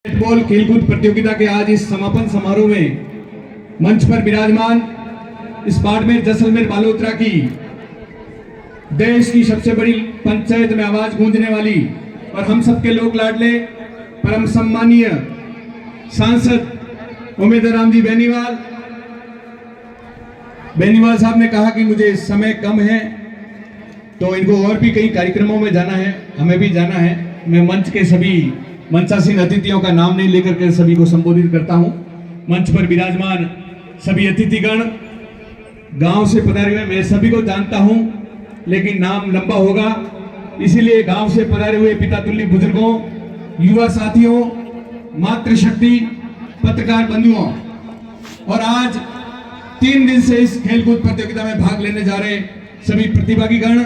Football खेलकूद प्रतियोगिता के आज इस समापन समारोह में मंच पर विराजमान इस बाड़मेर जैसलमेर बालोतरा की देश की सबसे बड़ी पंचायत में आवाज गूंजने वाली और हम सबके लोक लाडले परम सम्मानीय सांसद उमेद राम जी बेनीवाल साहब ने कहा कि मुझे समय कम है तो इनको और भी कई कार्यक्रमों में जाना है, हमें भी जाना है। मैं मंच के सभी मंचासीन अतिथियों का नाम नहीं लेकर के सभी को संबोधित करता हूं। मंच पर विराजमान सभी अतिथिगण गांव से पधारे हुए, मैं सभी को जानता हूं लेकिन नाम लंबा होगा, इसीलिए गांव से पधारे हुए पिता तुल्य बुजुर्गों, युवा साथियों, मातृशक्ति, पत्रकार बंधुओं और आज 3 दिन से इस खेलकूद प्रतियोगिता में भाग लेने जा रहे सभी प्रतिभागीगण,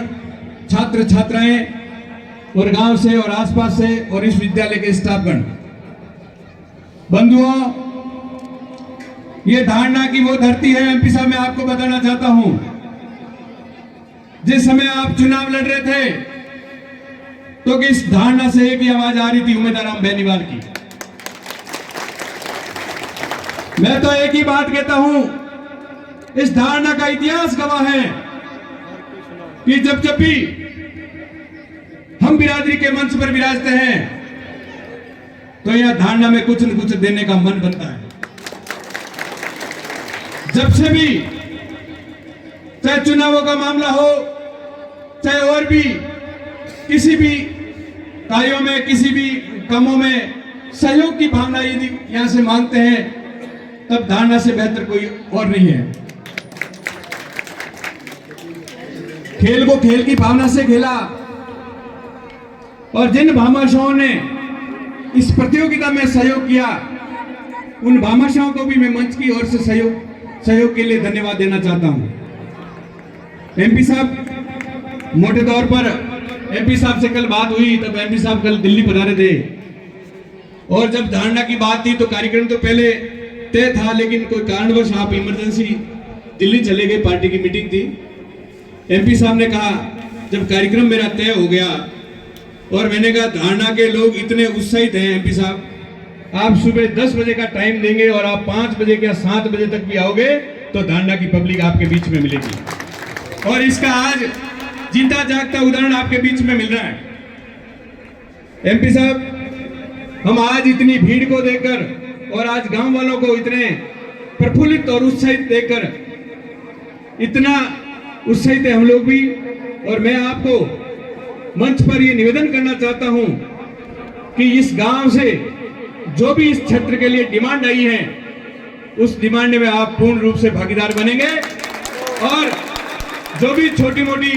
छात्र छात्राएं और गांव से और आसपास से और इस विद्यालय के स्टाफगण, बंधुओं, ये धारणा की वो धरती है। एमपी साहब मैं आपको बताना चाहता हूं, जिस समय आप चुनाव लड़ रहे थे तो किस धारणा से एक ही आवाज आ रही थी, उमेद राम बेनीवाल की। मैं तो एक ही बात कहता हूं, इस धारणा का इतिहास गवाह है कि जब भी हम बिरादरी के मंच पर विराजते हैं तो यह धारणा में कुछ न कुछ देने का मन बनता है। जब से भी चाहे चुनावों का मामला हो, चाहे और भी किसी भी कार्यों में, किसी भी कामों में सहयोग की भावना यदि यहां से मांगते हैं तब धारणा से बेहतर कोई और नहीं है। खेल को खेल की भावना से खेला और जिन भामाशाहों ने इस प्रतियोगिता में सहयोग किया उन भामाशाहों को भी मैं मंच की ओर से सहयोग के लिए धन्यवाद देना चाहता हूं। एमपी साहब, मोटे तौर पर एमपी साहब से कल बात हुई, तब एमपी साहब कल दिल्ली पधारे थे और जब धारणा की बात थी तो कार्यक्रम तो पहले तय था, लेकिन कोई कारणवश आप इमरजेंसी दिल्ली चले गए, पार्टी की मीटिंग थी। एमपी साहब ने कहा जब कार्यक्रम मेरा तय हो गया और मैंने कहा धारणा के लोग इतने उत्साहित हैं, एमपी साहब आप सुबह 10 बजे का टाइम देंगे और आप 5 बजे या 7 बजे तक भी आओगे तो धारणा की पब्लिक आपके बीच में मिलेगी और इसका आज जीता जागता उदाहरण आपके बीच में मिल रहा है। एमपी साहब, हम आज इतनी भीड़ को देखकर और आज गांव वालों को इतने प्रफुल्लित और उत्साहित देखकर इतना उत्साहित है हम लोग भी, और मैं आपको मंच पर यह निवेदन करना चाहता हूं कि इस गांव से जो भी इस क्षेत्र के लिए डिमांड आई है उस डिमांड में आप पूर्ण रूप से भागीदार बनेंगे और जो भी छोटी मोटी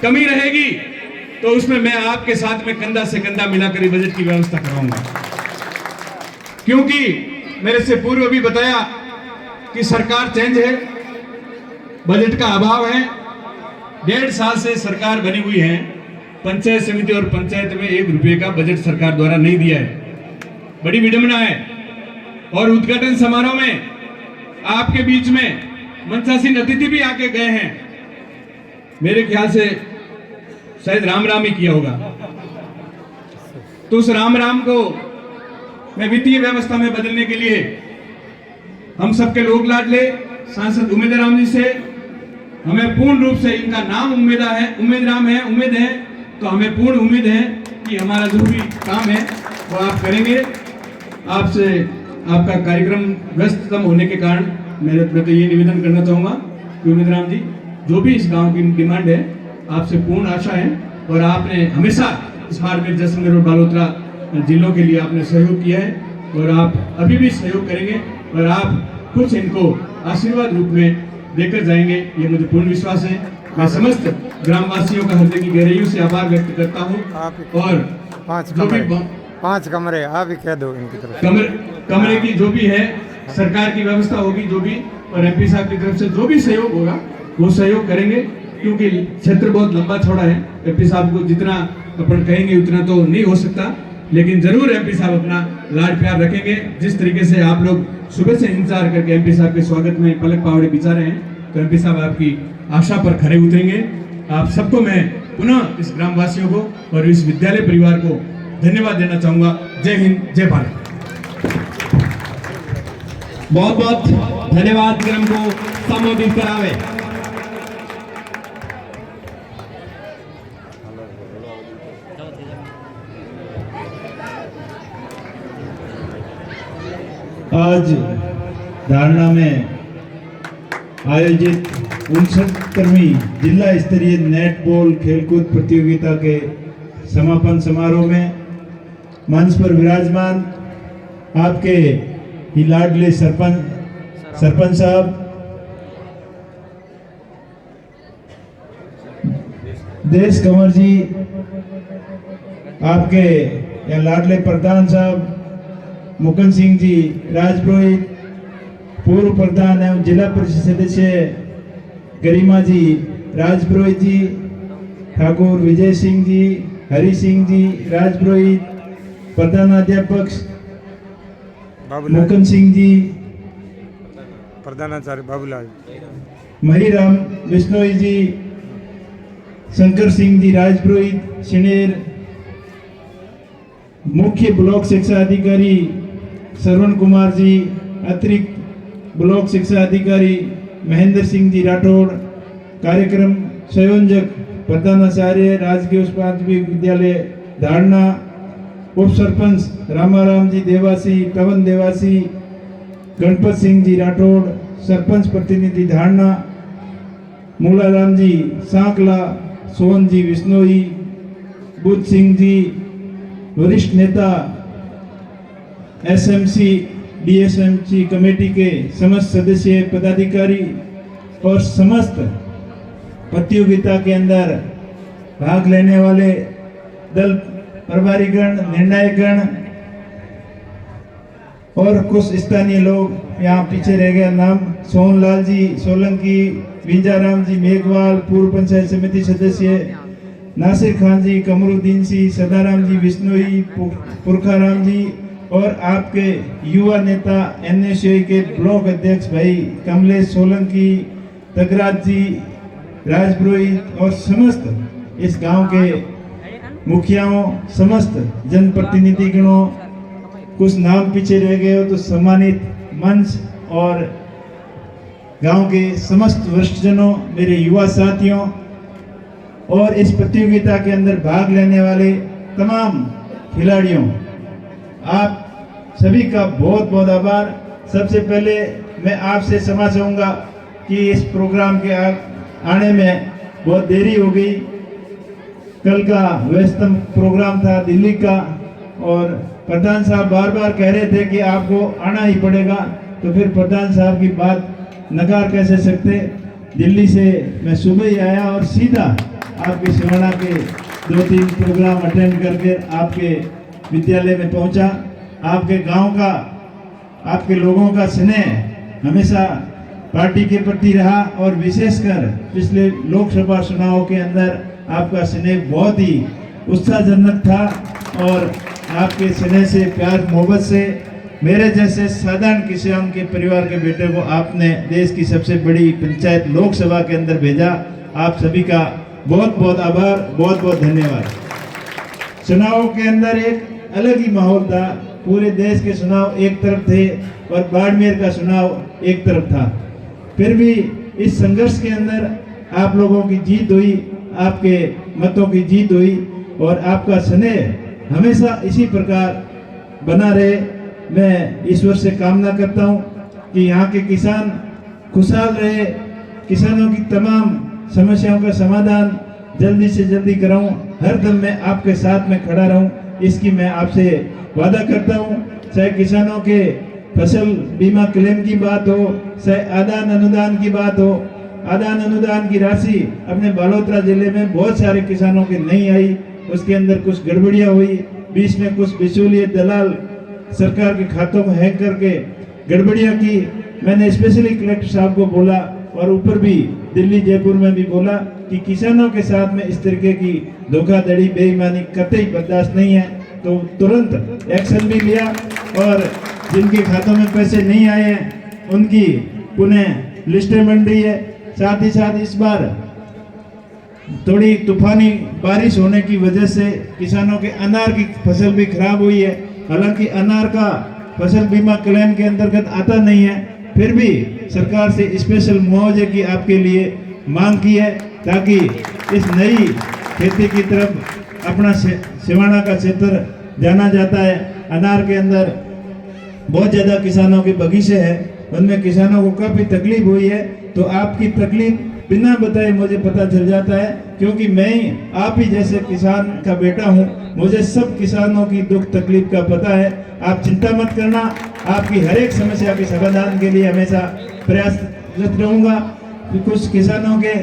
कमी रहेगी तो उसमें मैं आपके साथ में कंधा से कंधा मिलाकर बजट की व्यवस्था कराऊंगा। क्योंकि मेरे से पूर्व भी बताया कि सरकार चेंज है, बजट का अभाव है, 1.5 साल से सरकार बनी हुई है, पंचायत समिति और पंचायत में 1 रुपये का बजट सरकार द्वारा नहीं दिया है, बड़ी विडंबना है। और उद्घाटन समारोह में आपके बीच में मंचासीन अतिथि भी आके गए हैं, मेरे ख्याल से शायद राम ही किया होगा, तो उस राम को मैं वित्तीय व्यवस्था में बदलने के लिए हम सबके लोक लाडले सांसद उमेद राम जी से हमें पूर्ण रूप से, इनका नाम उमेद राम है, उम्मीद है, तो हमें पूर्ण उम्मीद है कि हमारा जो भी काम है वो आप करेंगे। आपसे आपका कार्यक्रम व्यस्ततम होने के कारण मैं तो ये निवेदन करना चाहूँगा कि उमेद राम जी, जो भी इस गांव की डिमांड है आपसे पूर्ण आशा है और आपने हमेशा इस बाड़मेर जैसलमेर और बालोतरा जिलों के लिए आपने सहयोग किया है और आप अभी भी सहयोग करेंगे और आप कुछ इनको आशीर्वाद रूप में देकर जाएंगे, ये मुझे पूर्ण विश्वास है। मैं समस्त ग्रामवासियों का हृदय की गहराइयों से आभार व्यक्त करता हूँ और 5 कमरे आप ही कह दो इनकी तरफ, कमरे की जो भी है सरकार की व्यवस्था होगी, जो भी, और एमपी साहब की तरफ से जो भी सहयोग होगा वो सहयोग करेंगे, क्योंकि क्षेत्र बहुत लंबा चौड़ा है। एमपी साहब को जितना अपन कहेंगे उतना तो नहीं हो सकता, लेकिन जरूर एमपी साहब अपना लाड प्यार रखेंगे। जिस तरीके से आप लोग सुबह से इंतजार करके एमपी साहब के स्वागत में पलक पावड़े बिछा रहे हैं, तो एमपी साहब आपकी आशा पर खरे उतरेंगे। आप सबको मैं पुनः इस ग्रामवासियों को और इस विद्यालय परिवार को धन्यवाद देना चाहूंगा। जय हिंद, जय भारत। बहुत बहुत धन्यवाद क्रम को संबोधित करावे। आज धारणा में आयोजित 69वीं जिला स्तरीय नेटबॉल खेलकूद प्रतियोगिता के समापन समारोह में मंच पर विराजमान आपके ही लाडले सरपंच साहब, देश कंवर जी, आपके या लाडले प्रधान साहब मुकुंद सिंह जी राजपुरोहित, पूर्व प्रधान एवं जिला परिषद सदस्य गरिमा जी राजपुरोहित जी, ठाकुर विजय सिंह जी, हरि सिंह जी राजपुरोहित, प्रधानाध्यापक मुकुंद सिंह जी, प्रधानाचार्य बाबूलाल, महिराम बिश्नोई जी, शंकर सिंह जी राजपुरोहित शिनेर, मुख्य ब्लॉक शिक्षा अधिकारी श्रवण कुमार जी, अतिरिक्त ब्लॉक शिक्षा अधिकारी महेंद्र सिंह जी राठौड़, कार्यक्रम संयोजक प्रधानाचार्य राजकीय उच्च प्राथमिक विद्यालय धारणा, उप सरपंच रामाराम जी देवासी, पवन देवासी, गणपत सिंह जी राठौड़, सरपंच प्रतिनिधि धारणा मूलाराम जी सांकला, सोहन जी विश्नोई, बुद्ध सिंह जी, वरिष्ठ नेता एसएमसी डीएसएमसी कमेटी के समस्त सदस्य पदाधिकारी और समस्त प्रतियोगिता के अंदर भाग लेने वाले दल प्रभारीगण, निर्णायकगण और कुछ स्थानीय लोग यहाँ पीछे रह गए नाम, सोहनलाल जी सोलंकी, विंजाराम जी मेघवाल, पूर्व पंचायत समिति सदस्य नासिर खान जी, कमरुद्दीन जी, सदाराम जी विश्नोई, पुरखाराम जी और आपके युवा नेता एनएसयूआई के ब्लॉक अध्यक्ष भाई कमलेश सोलंकी, तगराज जी राजपुरोहित और समस्त इस गांव के मुखियाओं, समस्त जनप्रतिनिधिगणों, कुछ नाम पीछे रह गए हो तो सम्मानित मंच और गांव के समस्त वरिष्ठजनों, मेरे युवा साथियों और इस प्रतियोगिता के अंदर भाग लेने वाले तमाम खिलाड़ियों, आप सभी का बहुत बहुत आभार। सबसे पहले मैं आपसे क्षमा चाहूँगा कि इस प्रोग्राम के आने में बहुत देरी हो गई। कल का व्यस्तम प्रोग्राम था दिल्ली का और प्रधान साहब बार बार कह रहे थे कि आपको आना ही पड़ेगा, तो फिर प्रधान साहब की बात नकार कैसे सकते। दिल्ली से मैं सुबह ही आया और सीधा आपके सिवाना के 2-3 प्रोग्राम अटेंड करके आपके विद्यालय में पहुंचा। आपके गांव का, आपके लोगों का स्नेह हमेशा पार्टी के प्रति रहा और विशेषकर पिछले लोकसभा चुनाव के अंदर आपका स्नेह बहुत ही उत्साहजनक था और आपके स्नेह से, प्यार मोहब्बत से मेरे जैसे साधारण किसान के परिवार के बेटे को आपने देश की सबसे बड़ी पंचायत लोकसभा के अंदर भेजा। आप सभी का बहुत बहुत आभार, बहुत बहुत धन्यवाद। चुनाव के अंदर एक अलग ही माहौल था, पूरे देश के चुनाव एक तरफ थे और बाड़मेर का चुनाव एक तरफ था, फिर भी इस संघर्ष के अंदर आप लोगों की जीत हुई, आपके मतों की जीत हुई और आपका स्नेह हमेशा इसी प्रकार बना रहे। मैं ईश्वर से कामना करता हूं कि यहाँ के किसान खुशहाल रहे, किसानों की तमाम समस्याओं का समाधान जल्दी से जल्दी कराऊं, हर दम मैं आपके साथ में खड़ा रहूं, इसकी मैं आपसे वादा करता हूं। चाहे किसानों के फसल बीमा क्लेम की बात हो, चाहे आदान अनुदान की बात हो, आदान अनुदान की राशि अपने बालोतरा जिले में बहुत सारे किसानों के नहीं आई, उसके अंदर कुछ गड़बड़ियां हुई, बीच में कुछ बिचौलिए दलाल सरकार के खातों को हैक करके गड़बड़ियां की। मैंने स्पेशली कलेक्टर साहब को बोला और ऊपर भी दिल्ली जयपुर में भी बोला कि किसानों के साथ में इस तरीके की धोखाधड़ी बेईमानी कतई बर्दाश्त नहीं है, तो तुरंत एक्शन भी लिया और जिनके खातों में पैसे नहीं आए हैं उनकी पुनः लिस्टें बन रही है। साथ ही साथ इस बार थोड़ी तूफानी बारिश होने की वजह से किसानों के अनार की फसल भी खराब हुई है, हालांकि अनार का फसल बीमा क्लेम के अंतर्गत आता नहीं है, फिर भी सरकार से स्पेशल मुआवजे की आपके लिए मांग की है ताकि इस नई खेती की तरफ अपना सिवाना का क्षेत्र जाना जाता है। अनार के अंदर बहुत ज़्यादा किसानों के बगीचे हैं, उनमें किसानों को काफ़ी तकलीफ हुई है, तो आपकी तकलीफ बिना बताए मुझे पता चल जाता है, क्योंकि मैं आप ही जैसे किसान का बेटा हूं, मुझे सब किसानों की दुख तकलीफ का पता है। आप चिंता मत करना, आपकी हर एक समस्या के समाधान के लिए हमेशा प्रयासरत रहूँगा। कुछ किसानों के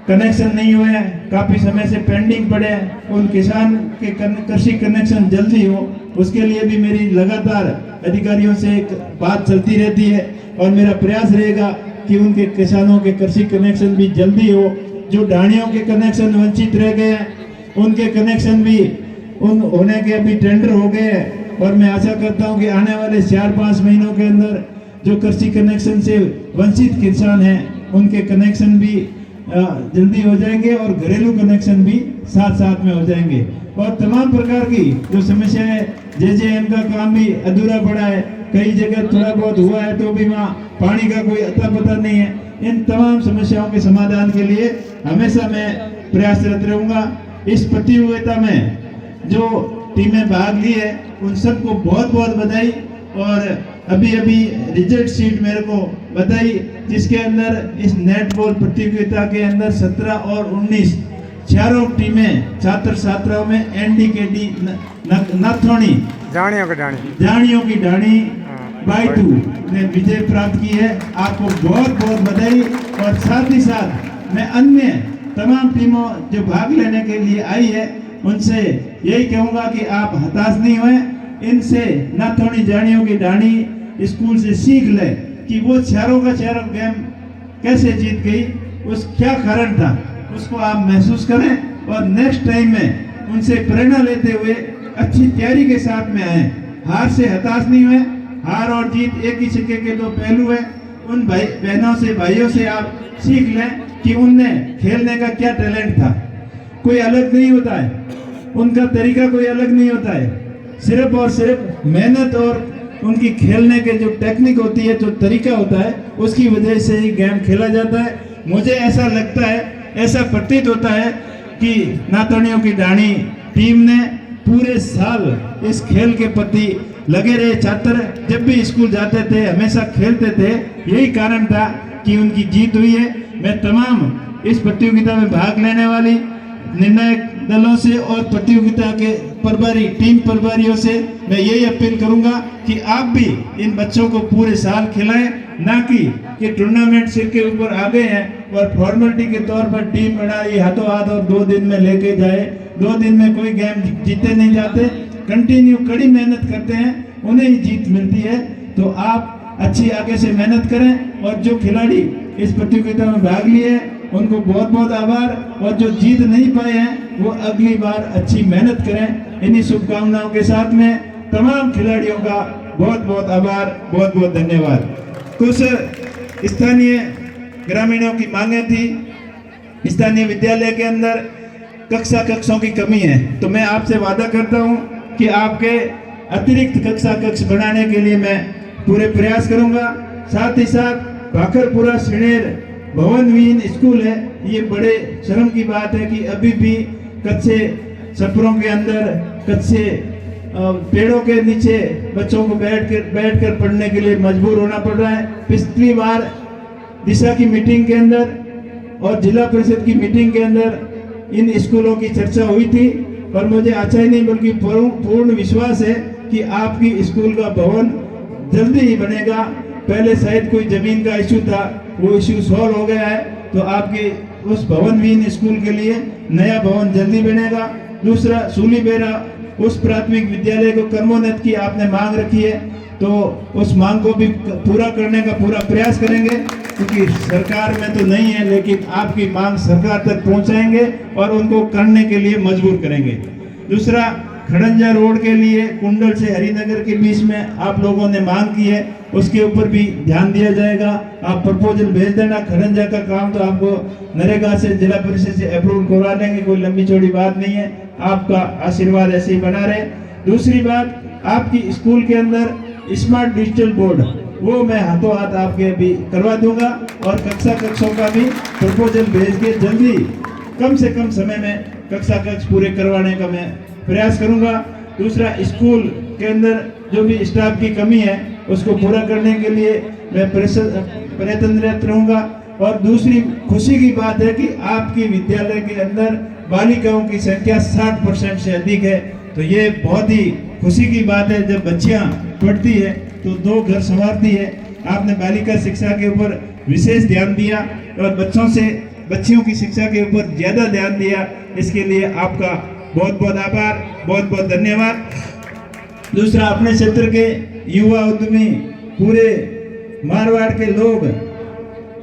कनेक्शन नहीं हुए हैं, काफ़ी समय से पेंडिंग पड़े हैं, उन किसान के कृषि कनेक्शन जल्दी हो, उसके लिए भी मेरी लगातार अधिकारियों से एक बात चलती रहती है और मेरा प्रयास रहेगा कि उनके किसानों के कृषि कनेक्शन भी जल्दी हो। जो ढाणियों के कनेक्शन वंचित रह गए हैं, उनके कनेक्शन भी उन होने के अभी टेंडर हो गए हैं और मैं आशा करता हूं कि आने वाले 4-5 महीनों के अंदर जो कृषि कनेक्शन से वंचित किसान हैं उनके कनेक्शन भी जल्दी हो जाएंगे और घरेलू कनेक्शन भी साथ साथ में हो जाएंगे। और तमाम प्रकार की जो समस्या है, जेजेएम का काम भी अधूरा पड़ा है, कई जगह थोड़ा बहुत हुआ है तो भी वहाँ पानी का कोई अता पता नहीं है। इन तमाम समस्याओं के समाधान के लिए हमेशा मैं प्रयासरत रहूँगा। इस प्रतियोगिता में जो टीमें भाग ली है उन सबको बहुत बहुत बधाई। और अभी अभी रिजल्ट शीट मेरे को बताई, जिसके अंदर इस नेट बॉल प्रतियोगिता के अंदर 17 और 19 चारों टीमें छात्र छात्राओं में एनडीकेडी नाथोनी जानियों की ढाणी बाई 2 ने विजय प्राप्त की है। आपको बहुत बहुत बधाई। और साथ ही साथ मैं अन्य तमाम टीमों जो भाग लेने के लिए आई है उनसे यही कहूँगा कि आप हताश नहीं हुए, इनसे नाथोनी जानियों की ढाणी स्कूल से सीख ले कि वो चारों का चारों गेम कैसे जीत गई, उस क्या कारण था, उसको आप महसूस करें और नेक्स्ट टाइम में उनसे प्रेरणा लेते हुए अच्छी तैयारी के साथ में आए। हार से हताश नहीं हुए, हार और जीत एक ही सिक्के के दो पहलू है। उन भाई बहनों से भाइयों से आप सीख लें कि उनमें खेलने का क्या टैलेंट था। कोई अलग नहीं होता है, उनका तरीका कोई अलग नहीं होता है, सिर्फ और सिर्फ मेहनत और उनकी खेलने के जो टेक्निक होती है, जो तरीका होता है, उसकी वजह से ही गेम खेला जाता है। मुझे ऐसा लगता है, ऐसा प्रतीत होता है कि नाथोनियों की ढाणी टीम ने पूरे साल इस खेल के प्रति लगे रहे। छात्र जब भी स्कूल जाते थे हमेशा खेलते थे, यही कारण था कि उनकी जीत हुई है। मैं तमाम इस प्रतियोगिता में भाग लेने वाली निर्णायक दलों से और प्रतियोगिता के प्रभारी टीम प्रभारियों से मैं यही अपील करूंगा कि आप भी इन बच्चों को पूरे साल खिलाएं, ना कि टूर्नामेंट सिर के ऊपर आ गए हैं और फॉर्मेलिटी के तौर पर टीम बनाई हाथों हाथ और 2 दिन में लेके जाए। 2 दिन में कोई गेम जीते नहीं जाते, कंटिन्यू कड़ी मेहनत करते हैं, उन्हें ही जीत मिलती है। तो आप अच्छी आगे से मेहनत करें और जो खिलाड़ी इस प्रतियोगिता में भाग लिए उनको बहुत बहुत आभार, और जो जीत नहीं पाए हैं वो अगली बार अच्छी मेहनत करें। इन्हीं शुभकामनाओं के साथ में तमाम खिलाड़ियों का बहुत बहुत आभार, बहुत बहुत धन्यवाद। कुछ स्थानीय ग्रामीणों की मांगे थी, स्थानीय विद्यालय के अंदर कक्षों की कमी है, तो मैं आपसे वादा करता हूं कि आपके अतिरिक्त कक्ष बनाने के लिए मैं पूरे प्रयास करूंगा। साथ ही साथ भाखरपुरा श्रीनेर भवनविहीन स्कूल है, ये बड़े शर्म की बात है कि अभी भी कच्चे छपरों के अंदर, कच्चे पेड़ों के नीचे बच्चों को बैठकर पढ़ने के लिए मजबूर होना पड़ रहा है। पिछली बार दिशा की मीटिंग के अंदर और जिला परिषद की मीटिंग के अंदर इन स्कूलों की चर्चा हुई थी, और मुझे अच्छा ही नहीं बल्कि पूर्ण विश्वास है कि आपकी स्कूल का भवन जल्दी ही बनेगा। पहले शायद कोई जमीन का इशू था, वो इशू सॉल्व हो गया है, तो आपके उस भवनविहीन स्कूल के लिए नया भवन जल्दी बनेगा। दूसरा, सूली बेरा उस प्राथमिक विद्यालय को कर्मोन्नत की आपने मांग रखी है, तो उस मांग को भी पूरा करने का पूरा प्रयास करेंगे, क्योंकि सरकार में तो नहीं है, लेकिन आपकी मांग सरकार तक पहुंचाएंगे और उनको करने के लिए मजबूर करेंगे। दूसरा, खड़ंजा रोड के लिए कुंडल से हरिनगर के बीच में आप लोगों ने मांग की है, उसके ऊपर भी ध्यान दिया जाएगा। आप प्रपोजल भेज देना। खड़ंजा का काम तो आपको नरेगा से, जिला परिषद से अप्रूवल करवा लेंगे, कोई लंबी चौड़ी बात नहीं है। आपका आशीर्वाद ऐसे ही बना रहे। दूसरी बात, आपकी स्कूल के अंदर स्मार्ट डिजिटल बोर्ड वो मैं हाथों हाथ आपके अभी करवा दूंगा और कक्षों का भी प्रपोजल भेज के जल्दी कम से कम समय में कक्ष पूरे करवाने का मैं प्रयास करूंगा। दूसरा, स्कूल के अंदर जो भी स्टाफ की कमी है उसको पूरा करने के लिए मैं प्रयत्नरत रहूंगा। और दूसरी खुशी की बात है कि आपकी विद्यालय के अंदर बालिकाओं की संख्या 60% से अधिक है, तो ये बहुत ही खुशी की बात है। जब बच्चियां पढ़ती है तो 2 घर संवारती है। आपने बालिका शिक्षा के ऊपर विशेष ध्यान दिया और बच्चियों की शिक्षा के ऊपर ज्यादा ध्यान दिया, इसके लिए आपका बहुत बहुत आभार, बहुत बहुत धन्यवाद। दूसरा, अपने क्षेत्र के युवा उद्यमी, पूरे मारवाड़ के लोग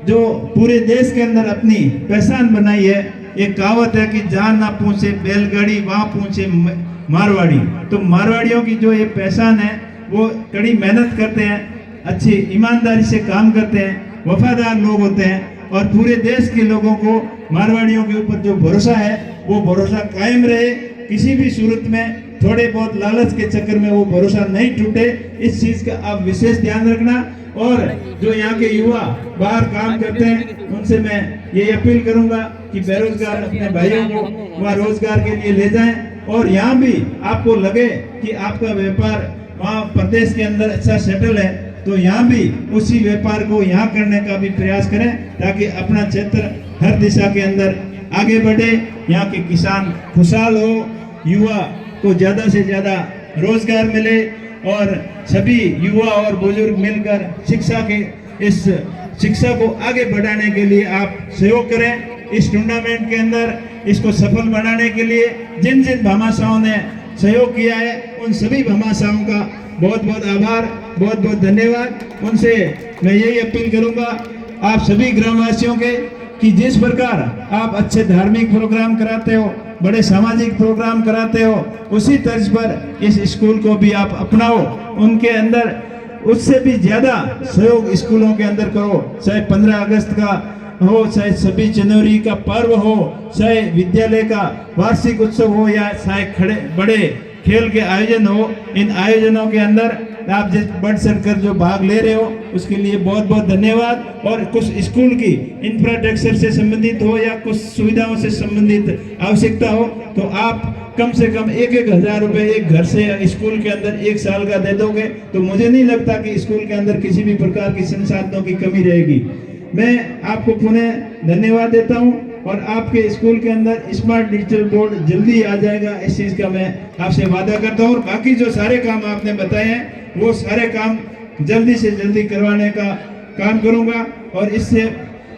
जो पूरे देश के अंदर अपनी पहचान बनाई है। एक कहावत है कि जहाँ ना पूछे बैलगाड़ी वहाँ पूछे मारवाड़ी। तो मारवाड़ियों की जो ये पहचान है वो कड़ी मेहनत करते हैं, अच्छी ईमानदारी से काम करते हैं, वफादार लोग होते हैं और पूरे देश के लोगों को मारवाड़ियों के ऊपर जो भरोसा है वो भरोसा कायम रहे। किसी भी सूरत में थोड़े बहुत लालच के चक्कर में वो भरोसा नहीं टूटे, इस चीज का आप विशेष ध्यान रखना। और जो यहाँ के युवा बाहर काम करते हैं उनसे मैं ये अपील करूंगा कि बेरोजगार अपने भाइयों को वहाँ रोजगार के लिए ले जाएं और यहाँ भी आपको लगे कि आपका व्यापार वहाँ प्रदेश के अंदर अच्छा सेटल है तो यहाँ भी उसी व्यापार को यहाँ करने का भी प्रयास करें ताकि अपना क्षेत्र हर दिशा के अंदर आगे बढ़े, यहाँ के किसान खुशहाल हो, युवा को ज्यादा से ज्यादा रोजगार मिले और सभी युवा और बुजुर्ग मिलकर शिक्षा को आगे बढ़ाने के लिए आप सहयोग करें। इस टूर्नामेंट के अंदर इसको सफल बनाने के लिए जिन जिन भामाशाहों ने सहयोग किया है उन सभी भामाशाहों का बहुत बहुत आभार, बहुत बहुत धन्यवाद। उनसे मैं यही अपील करूंगा आप सभी ग्रामवासियों के कि जिस प्रकार आप अच्छे धार्मिक प्रोग्राम कराते हो, बड़े सामाजिक प्रोग्राम कराते हो, उसी तर्ज पर इस स्कूल को भी आप अपनाओ। उनके अंदर उससे भी ज्यादा सहयोग स्कूलों के अंदर करो, चाहे 15 अगस्त का हो, चाहे 26 जनवरी का पर्व हो, चाहे विद्यालय का वार्षिक उत्सव हो या चाहे बड़े खेल के आयोजन हो। इन आयोजनों के अंदर आप जिस बढ़ चढ़कर जो भाग ले रहे हो उसके लिए बहुत बहुत धन्यवाद। और कुछ स्कूल की इंफ्रास्ट्रक्चर से संबंधित हो या कुछ सुविधाओं से संबंधित आवश्यकता हो तो आप कम से कम 1,000 रुपए एक घर से स्कूल के अंदर 1 साल का दे दोगे तो मुझे नहीं लगता कि स्कूल के अंदर किसी भी प्रकार की संसाधनों की कमी रहेगी। मैं आपको पुनः धन्यवाद देता हूँ और आपके स्कूल के अंदर स्मार्ट डिजिटल बोर्ड जल्दी आ जाएगा, इस चीज का मैं आपसे वादा करता हूँ। और बाकी जो सारे काम आपने बताए हैं वो सारे काम जल्दी से जल्दी करवाने का काम करूंगा। और इससे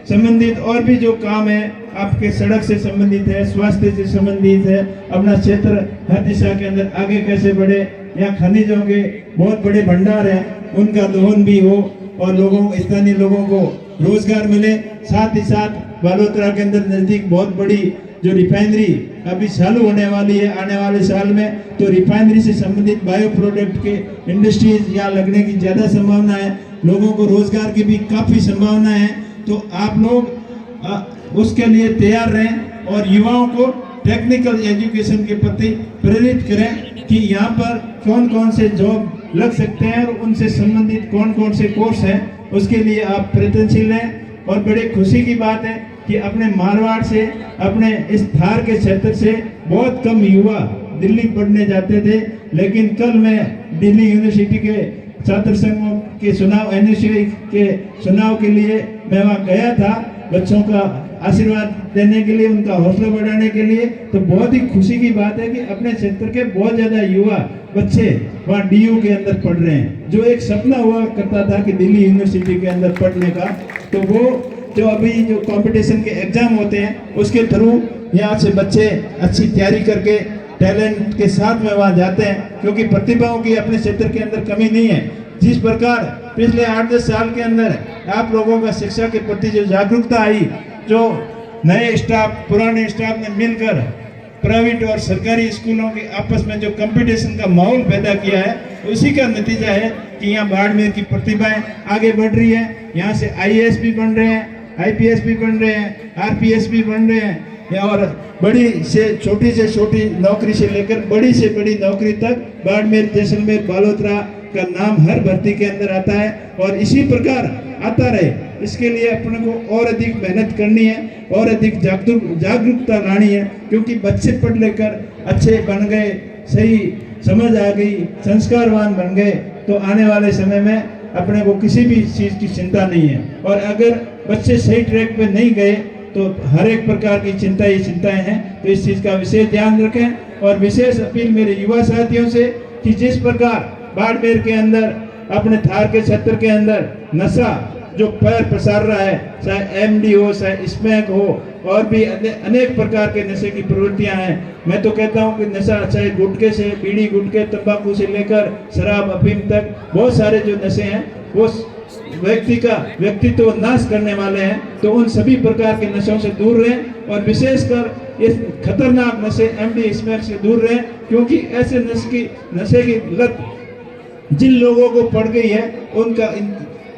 संबंधित और भी जो काम है आपके सड़क से संबंधित है, स्वास्थ्य से संबंधित है, अपना क्षेत्र हर दिशा के अंदर आगे कैसे बढ़े, यहाँ खनिजों के बहुत बड़े भंडार हैं उनका दोहन भी हो और स्थानीय लोगों को रोजगार मिले। साथ ही साथ बालोतरा के अंदर नजदीक बहुत बड़ी जो रिफाइनरी अभी चालू होने वाली है आने वाले साल में, तो रिफाइनरी से संबंधित बायो प्रोडक्ट के इंडस्ट्रीज यहाँ लगने की ज्यादा संभावना है, लोगों को रोजगार की भी काफी संभावना है। तो आप लोग उसके लिए तैयार रहें और युवाओं को टेक्निकल एजुकेशन के प्रति प्रेरित करें कि यहाँ पर कौन कौन से जॉब लग सकते हैं और उनसे संबंधित कौन कौन से कोर्स हैं, उसके लिए आप प्रयत्नशील रहें। और बड़ी खुशी की बात है कि अपने मारवाड़ से, अपने इस थार के क्षेत्र से बहुत कम युवा दिल्ली पढ़ने जाते थे, लेकिन कल मैं दिल्ली यूनिवर्सिटी के छात्र संघों के चुनाव के चुनाव के लिए मैं वहाँ गया था, बच्चों का आशीर्वाद देने के लिए, उनका हौसला बढ़ाने के लिए। तो बहुत ही खुशी की बात है कि अपने क्षेत्र के बहुत ज्यादा युवा बच्चे वहाँ DU के अंदर पढ़ रहे हैं। जो एक सपना हुआ करता था कि दिल्ली यूनिवर्सिटी के अंदर पढ़ने का, तो वो जो अभी जो कंपटीशन के एग्जाम होते हैं उसके थ्रू यहाँ से बच्चे अच्छी तैयारी करके टैलेंट के साथ में वहाँ जाते हैं, क्योंकि प्रतिभाओं की अपने क्षेत्र के अंदर कमी नहीं है। जिस प्रकार पिछले 8-10 साल के अंदर आप लोगों का शिक्षा के प्रति जो जागरूकता आई, जो नए स्टाफ पुराने स्टाफ ने मिलकर प्राइवेट और सरकारी स्कूलों के आपस में जो कंपटीशन का माहौल पैदा किया है, उसी का नतीजा है कि यहाँ बाड़मेर की प्रतिभाएं आगे बढ़ रही है। यहाँ से IAS भी बन रहे हैं, IPS भी बन रहे हैं, RPS भी बन रहे हैं और बड़ी से छोटी नौकरी से लेकर बड़ी से बड़ी नौकरी तक बाड़मेर, जैसलमेर, बालोतरा का नाम हर भर्ती के अंदर आता है और इसी प्रकार आता रहे। इसके लिए अपने को और अधिक मेहनत करनी है और अधिक जागरूकता लानी है, क्योंकि बच्चे पढ़ लेकर अच्छे बन गए, सही समझ आ गई, संस्कारवान बन गए तो आने वाले समय में अपने को किसी भी चीज़ की चिंता नहीं है। और अगर बच्चे सही ट्रैक पे नहीं गए तो हर एक प्रकार की चिंताएं हैं। तो इस चीज़ का विशेष ध्यान रखें। और विशेष अपील मेरे युवा साथियों से कि जिस प्रकार बाड़मेर के अंदर, अपने थार के क्षेत्र के अंदर नशा जो पैर पसार रहा है, चाहे एमडी हो, चाहे स्मैक हो, और भी अनेक प्रकार के नशे की प्रवृत्तियां हैं। मैं तो कहता हूं कि नशा चाहे गुटखे से, बीड़ी गुटखे, तंबाकू से लेकर शराब, अफीम तक बहुत सारे जो नशे हैं वो व्यक्ति का व्यक्तित्व नाश करने वाले हैं। तो उन सभी प्रकार के नशों से दूर रहें और विशेषकर इस खतरनाक नशे एमडी स्मैक से दूर रहें, क्योंकि ऐसे नशे की लत जिन लोगों को पड़ गई है उनका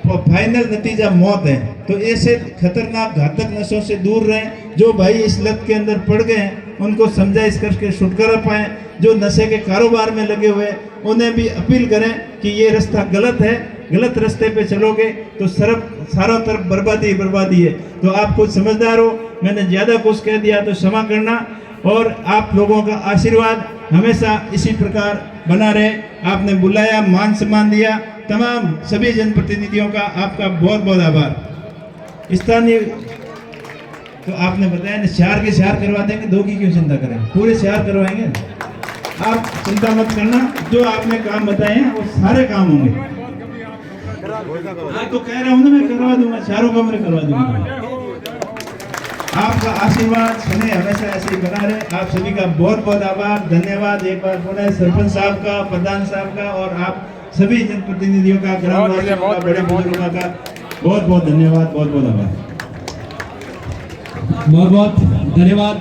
फाइनल नतीजा मौत है। तो ऐसे खतरनाक घातक नशों से दूर रहें। जो भाई इस लत के अंदर पड़ गए हैं उनको समझाइश करके छुटकारा पाएं। जो नशे के कारोबार में लगे हुए उन्हें भी अपील करें कि ये रास्ता गलत है, गलत रास्ते पे चलोगे तो सारों तरफ बर्बादी है। तो आप कुछ समझदार हो, मैंने ज़्यादा कुछ कह दिया तो क्षमा करना। और आप लोगों का आशीर्वाद हमेशा इसी प्रकार बना रहे। आपने बुलाया, मान सम्मान दिया, तमाम सभी जनप्रतिनिधियों का आपका बहुत बहुत आभार। स्थानीय तो आपने बताया ना, शहर के शहर करवा देंगे, 2 की क्यों चिंता करें, पूरे शहर करवाएंगे। आप चिंता मत करना, जो आपने काम बताए हैं वो सारे काम होंगे। हाँ तो कह रहा हूँ ना, मैं करवा दूंगा, चारों कमरे करवा दूंगा। आपका आशीर्वाद स्नेह हमेशा ऐसे ही बना रहे। आप सभी का बहुत बहुत आभार, धन्यवाद। एक बार पुनः सरपंच साहब का, प्रधान साहब का और आप सभी जनप्रतिनिधियों का, ग्रामवासियों का, बड़े बुजुर्गों का बहुत बहुत धन्यवाद, बहुत बहुत आभार। बहुत बहुत धन्यवाद।